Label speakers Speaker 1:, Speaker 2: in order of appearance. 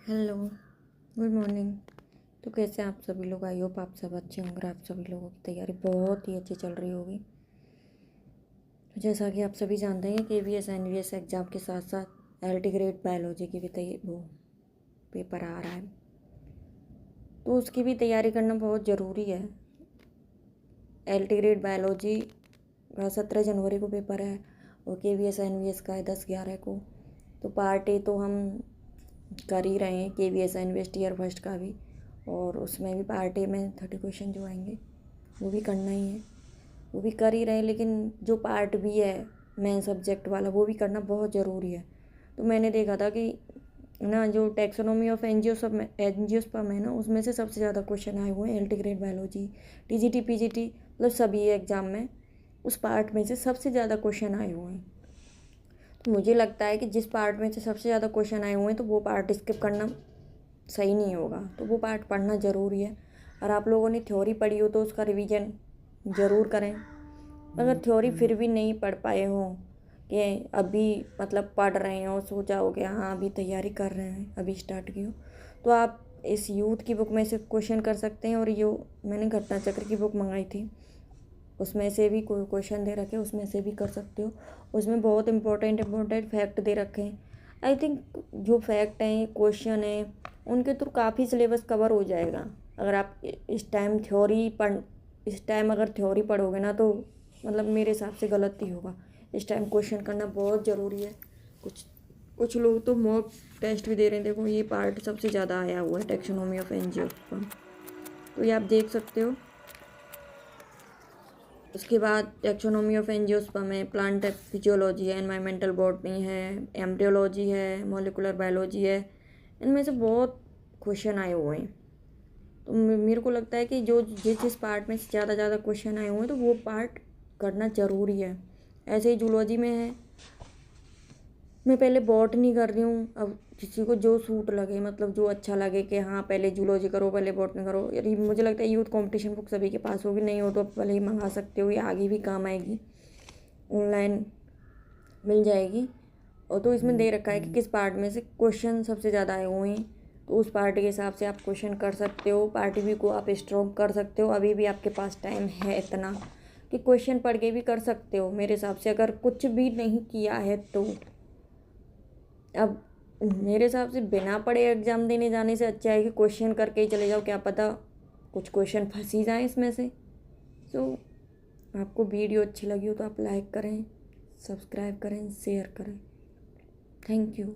Speaker 1: Hello, good morning. तो कैसे हैं आप सभी लोग? आई होप आप सब अच्छे होंगे। आप सभी लोगों की तैयारी बहुत ही अच्छी चल रही होगी। तो जैसा कि आप सभी जानते हैं, KVS NVS एग्ज़ाम के साथ साथ LT ग्रेड बायोलॉजी की भी वो पेपर आ रहा है, तो उसकी भी तैयारी करना बहुत ज़रूरी है। LT ग्रेड बायोलॉजी का 17 जनवरी को पेपर है और KVS NVS का है 10/11 को। तो पार्ट ए तो हम कर ही रहे हैं, KVS NVS टीयर फर्स्ट का भी, और उसमें भी पार्ट ए में 30 क्वेश्चन जो आएंगे वो भी करना ही है, वो भी कर ही रहे हैं। लेकिन जो पार्ट बी है मेन सब्जेक्ट वाला, वो भी करना बहुत ज़रूरी है। तो मैंने देखा था कि ना, जो टैक्सोनॉमी ऑफ एंजियोस्पर्म है ना, उसमें से सबसे ज़्यादा क्वेश्चन आए हुए हैं LT grade biology, TGT PGT, मतलब सभी एग्ज़ाम में उस पार्ट में से सबसे ज़्यादा क्वेश्चन आए हुए हैं। तो मुझे लगता है कि जिस पार्ट में से सबसे ज़्यादा क्वेश्चन आए हुए हैं तो वो पार्ट स्किप करना सही नहीं होगा, तो वो पार्ट पढ़ना ज़रूरी है। और आप लोगों ने थ्योरी पढ़ी हो तो उसका रिवीजन ज़रूर करें। अगर थ्योरी फिर भी नहीं पढ़ पाए हो, कि अभी मतलब पढ़ रहे हो, सोचा हो कि हाँ अभी तैयारी कर रहे हैं, अभी स्टार्ट की हो, तो आप इस यूथ की बुक में से क्वेश्चन कर सकते हैं। और ये मैंने घटना चक्र की बुक मंगाई थी, उसमें से भी कोई क्वेश्चन दे रखे, उसमें से भी कर सकते हो। उसमें बहुत इंपॉर्टेंट फैक्ट दे रखे हैं। आई थिंक जो फैक्ट हैं, क्वेश्चन हैं, उनके थ्रू काफ़ी सिलेबस कवर हो जाएगा। अगर आप इस टाइम अगर थ्योरी पढ़ोगे ना, तो मतलब मेरे हिसाब से गलत ही होगा। इस टाइम क्वेश्चन करना बहुत ज़रूरी है। कुछ कुछ लोग तो मॉक टेस्ट भी दे रहे हैं। देखो, ये पार्ट सबसे ज़्यादा आया हुआ है, टैक्सोनॉमी ऑफ एंजियोस्पर्म, तो ये आप देख सकते हो। उसके बाद टैक्सोनॉमी ऑफ एंजियोस्पर्म है, प्लांट फिजियोलॉजी है, एनवायरमेंटल बॉटनी है, एम्ब्रियोलॉजी है, मॉलिकुलर बायोलॉजी है। इनमें से बहुत क्वेश्चन आए हुए हैं। तो मेरे को लगता है कि जो जिस जिस पार्ट में ज़्यादा क्वेश्चन आए हुए हैं, तो वो पार्ट करना ज़रूरी है। ऐसे ही जूलॉजी में है। मैं पहले बॉटनी कर रही हूँ, अब किसी को जो सूट लगे, मतलब जो अच्छा लगे कि हाँ पहले जूलॉजी करो, पहले बॉटनी करो। यदि मुझे लगता है यूथ कंपटीशन बुक सभी के पास होगी, नहीं हो तो पहले ही मंगा सकते हो, ये आगे भी काम आएगी, ऑनलाइन मिल जाएगी। और तो इसमें दे रखा है कि किस पार्ट में से क्वेश्चन सबसे ज़्यादा आए हुए हैं, तो उस पार्ट के हिसाब से आप क्वेश्चन कर सकते हो। पार्ट बी को आप स्ट्रॉन्ग कर सकते हो। अभी भी आपके पास टाइम है इतना कि क्वेश्चन पढ़ के भी कर सकते हो मेरे हिसाब से, अगर कुछ भी नहीं किया है तो। अब मेरे हिसाब से बिना पढ़े एग्ज़ाम देने जाने से अच्छा है कि क्वेश्चन करके ही चले जाओ, क्या पता कुछ क्वेश्चन फंस ही जाए इसमें से। सो आपको वीडियो अच्छी लगी हो तो आप लाइक करें, सब्सक्राइब करें, शेयर करें। Thank you.